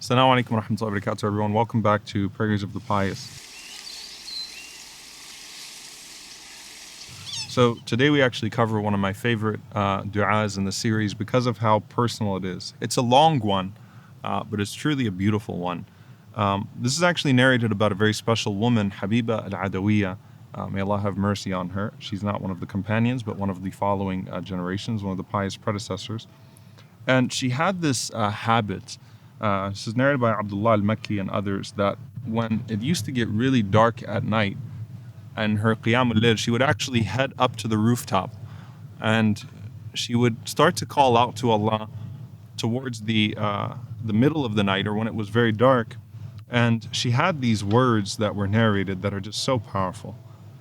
Assalamu alaikum wa rahmatullahi wa barakatuh, everyone. Welcome back to Prayers of the Pious. So today we actually cover one of my favorite du'as in the series because of how personal it is. It's a long one, but it's truly a beautiful one. This is actually narrated about a very special woman, Habiba al Adawiya. May Allah have mercy on her. She's not one of the companions, but one of the following generations, one of the pious predecessors. And she had this habit. This is narrated by Abdullah al-Makki and others, that when it used to get really dark at night and her qiyamul layl, she would actually head up to the rooftop and she would start to call out to Allah towards the middle of the night, or when it was very dark. And she had these words that were narrated that are just so powerful.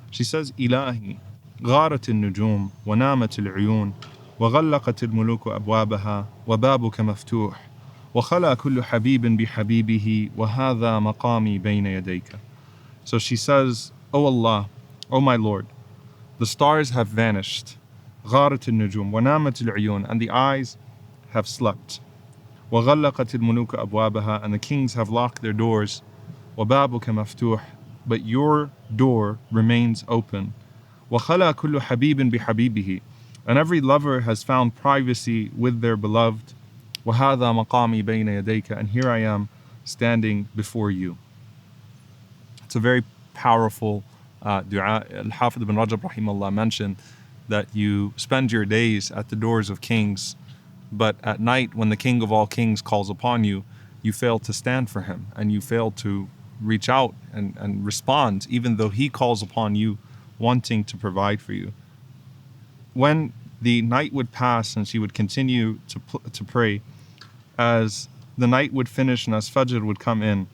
She says, Ilahi, غارت النجوم ونامت العيون وغلقت الملوك أبوابها وبابك مفتوح وخلا كل حبيب بحبيبه وهذا مقامي بين يديك. So she says, O Allah, O my Lord, the stars have vanished, غارت النجوم ونامت العيون, and the eyes have slept, وغلقت الملوك أبوابها, and the kings have locked their doors, وبابك مفتوح, but your door remains open, وخلا كل حبيب بحبيبه, and every lover has found privacy with their beloved, وهذا مقامي بين يديك, and here I am standing before you. It's a very powerful dua. Al-Hafidh ibn Rajab rahimahullah mentioned that you spend your days at the doors of kings, but at night when the King of all kings calls upon you, you fail to stand for him and you fail to reach out and respond, even though he calls upon you wanting to provide for you. When the night would pass and she would continue to pray, as the night would finish and as Fajr would come in,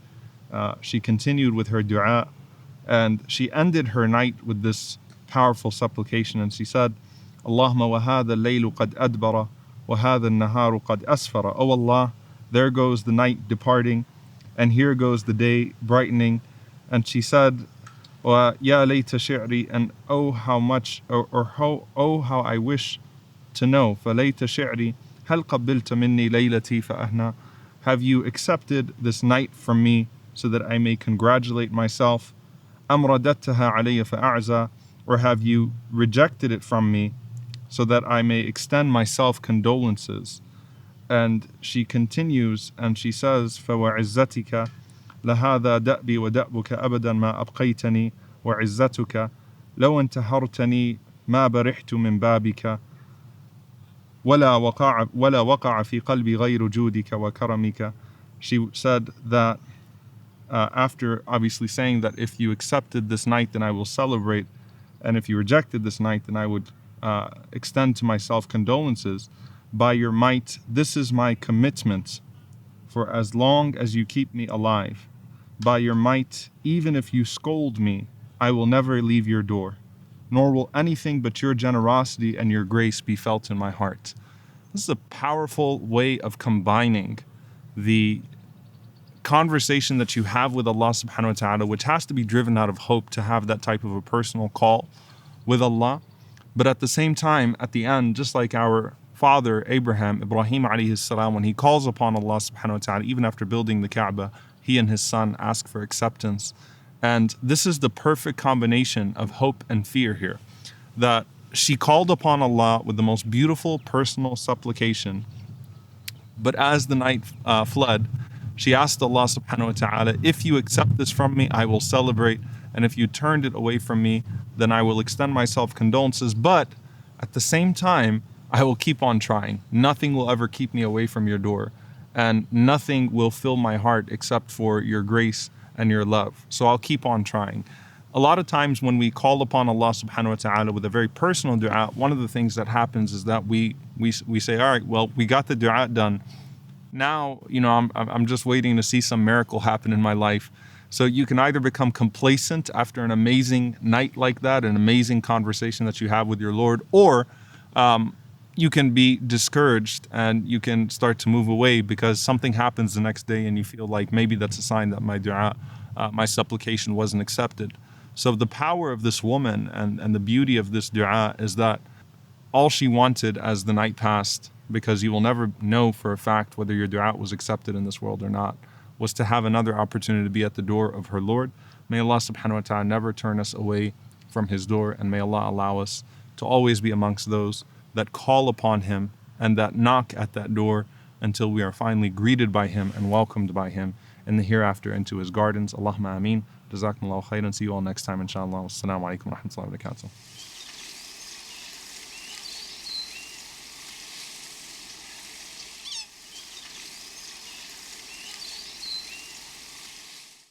she continued with her dua, and she ended her night with this powerful supplication, and she said, Allahumma wa hadha al-laylu qad adbara wa hadha an-naharu qad asfara. Oh Allah, there goes the night departing and here goes the day brightening. And she said, wa ya layta shi'ri, and oh how much, oh how I wish to know, fa layta shi'ri hal qabbilta minni laylati fa ahna, have you accepted this night from me so that I may congratulate myself? Am radattaha alayya fa a'za, or have you rejected it from me so that I may extend myself condolences? And she continues and she says, فَوَعِزَّتِكَ لَهَذَا دَأْبِي وَدَأْبُكَ أَبَدًا مَا أَبْقَيْتَنِي وَعِزَّتُكَ لَوْ انْتَهَرْتَنِي مَا بَرِحْتُ مِنْ بَابِكَ ولا وقع في قلبي غير جودك وكرمك. She said that after obviously saying that if you accepted this night, then I will celebrate, and if you rejected this night, then I would extend to myself condolences. By your might, this is my commitment for as long as you keep me alive. By your might, even if you scold me, I will never leave your door, nor will anything but your generosity and your grace be felt in my heart. This is a powerful way of combining the conversation that you have with Allah subhanahu wa ta'ala, which has to be driven out of hope to have that type of a personal call with Allah. But at the same time, at the end, just like our father Ibrahim alayhi salam, when he calls upon Allah subhanahu wa ta'ala, even after building the Kaaba, he and his son ask for acceptance. And this is the perfect combination of hope and fear here, that she called upon Allah with the most beautiful personal supplication, but as the night fled, she asked Allah subhanahu wa ta'ala, if you accept this from me, I will celebrate, and if you turned it away from me, then I will extend myself condolences, but at the same time, I will keep on trying. Nothing will ever keep me away from your door, and nothing will fill my heart except for your grace and your love. So I'll keep on trying. A lot of times when we call upon Allah subhanahu wa ta'ala with a very personal dua, one of the things that happens is that we say, all right, well, we got the dua done. Now, I'm just waiting to see some miracle happen in my life. So you can either become complacent after an amazing night like that, an amazing conversation that you have with your Lord, or you can be discouraged and you can start to move away because something happens the next day and you feel like maybe that's a sign that my dua, my supplication wasn't accepted. So the power of this woman and the beauty of this dua is that all she wanted as the night passed because you will never know for a fact whether your dua was accepted in this world or not, was to have another opportunity to be at the door of her Lord. May Allah subhanahu wa ta'ala never turn us away from His door, and may Allah allow us to always be amongst those that call upon Him and that knock at that door until we are finally greeted by Him and welcomed by Him in the hereafter into His gardens. Allahumma ameen. Jazakumullahu khairan. See you all next time, inshallah. Wassalamu alaikum wa rahmatullahi wa barakatuh.